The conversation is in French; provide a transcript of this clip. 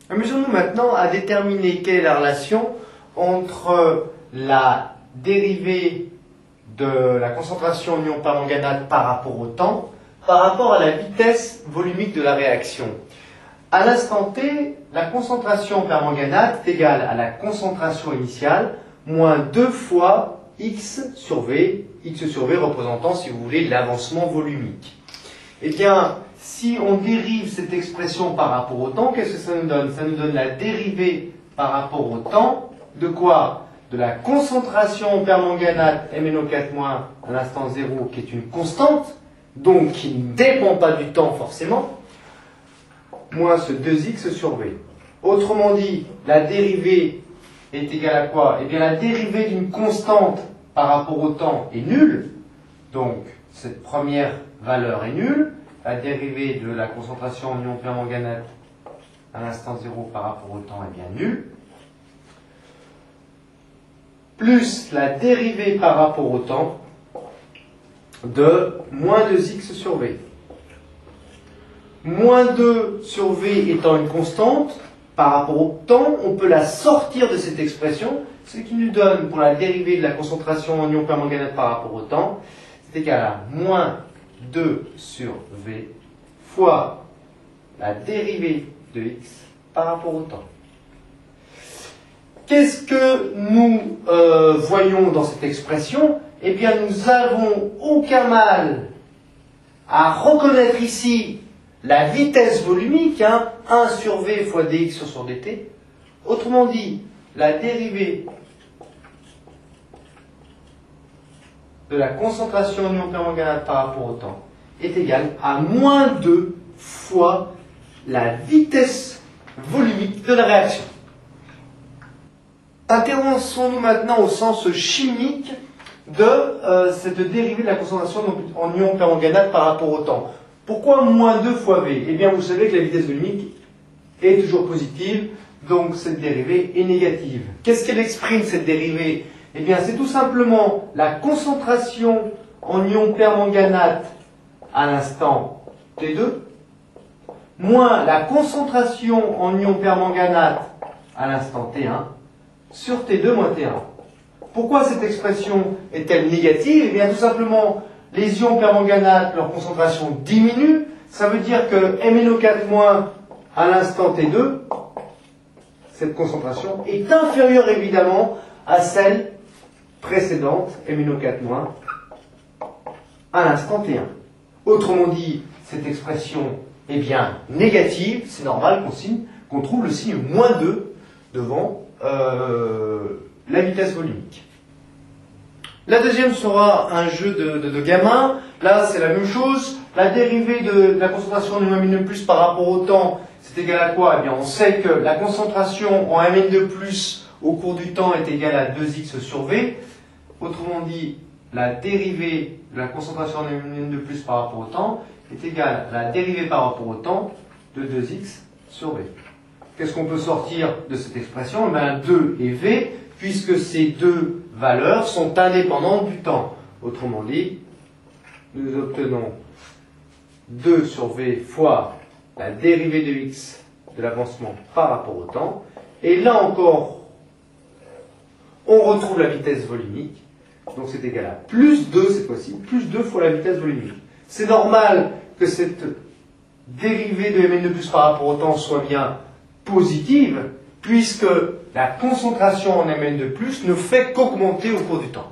Amusons-nous maintenant à déterminer quelle est la relation entre la dérivée de la concentration en ion permanganate par rapport au temps, par rapport à la vitesse volumique de la réaction. À l'instant T, la concentration en permanganate est égale à la concentration initiale moins 2 fois X sur V représentant, si vous voulez, l'avancement volumique. Eh bien, si on dérive cette expression par rapport au temps, qu'est-ce que ça nous donne? Ça nous donne la dérivée par rapport au temps de quoi? De la concentration en permanganate MnO4- à l'instant 0, qui est une constante, donc qui ne dépend pas du temps forcément, moins ce 2x sur v. Autrement dit, la dérivée est égale à quoi? Eh bien, la dérivée d'une constante par rapport au temps est nulle, donc cette première valeur est nulle. La dérivée de la concentration en ion permanganate à l'instant 0 par rapport au temps est bien nulle, plus la dérivée par rapport au temps de moins 2x sur v. Moins 2 sur v étant une constante, par rapport au temps, on peut la sortir de cette expression, ce qui nous donne, pour la dérivée de la concentration en ion permanganate par rapport au temps, c'est égal à moins 2 sur v fois la dérivée de x par rapport au temps. Qu'est-ce que nous voyons dans cette expression? Eh bien, nous n'avons aucun mal à reconnaître ici la vitesse volumique, 1 sur v fois dx sur dt. Autrement dit, la dérivée de la concentration en ion permanganate par rapport au temps est égale à moins 2 fois la vitesse volumique de la réaction. Intéressons-nous maintenant au sens chimique de cette dérivée de la concentration en ion permanganate par rapport au temps. Pourquoi moins 2 fois v? Eh bien, vous savez que la vitesse volumique est toujours positive, donc cette dérivée est négative. Qu'est-ce qu'elle exprime, cette dérivée? Eh bien, c'est tout simplement la concentration en ion permanganate à l'instant T2, moins la concentration en ion permanganate à l'instant T1, sur T2 moins T1. Pourquoi cette expression est-elle négative? Eh bien, tout simplement, les ions permanganates, leur concentration diminue. Ça veut dire que MnO4- à l'instant T2, cette concentration est inférieure évidemment à celle précédente, MnO4- à l'instant T1. Autrement dit, cette expression est bien négative. C'est normal qu'on trouve le signe moins 2 devant la vitesse volumique. La deuxième sera un jeu de gamin. Là, c'est la même chose. La dérivée de la concentration en Mn2+ par rapport au temps, c'est égal à quoi? Eh bien, on sait que la concentration en Mn2+ au cours du temps est égale à 2x sur v. Autrement dit, la dérivée de la concentration en Mn2+ par rapport au temps est égale à la dérivée par rapport au temps de 2x sur v. Qu'est-ce qu'on peut sortir de cette expression? Eh bien, 2 et v, puisque ces deux valeurs sont indépendantes du temps. Autrement dit, nous obtenons 2 sur v fois la dérivée de x de l'avancement par rapport au temps. Et là encore, on retrouve la vitesse volumique. Donc c'est égal à plus 2 cette fois-ci, plus 2 fois la vitesse volumique. C'est normal que cette dérivée de Mn2+ par rapport au temps soit bien positive, puisque la concentration en Mn2+ ne fait qu'augmenter au cours du temps.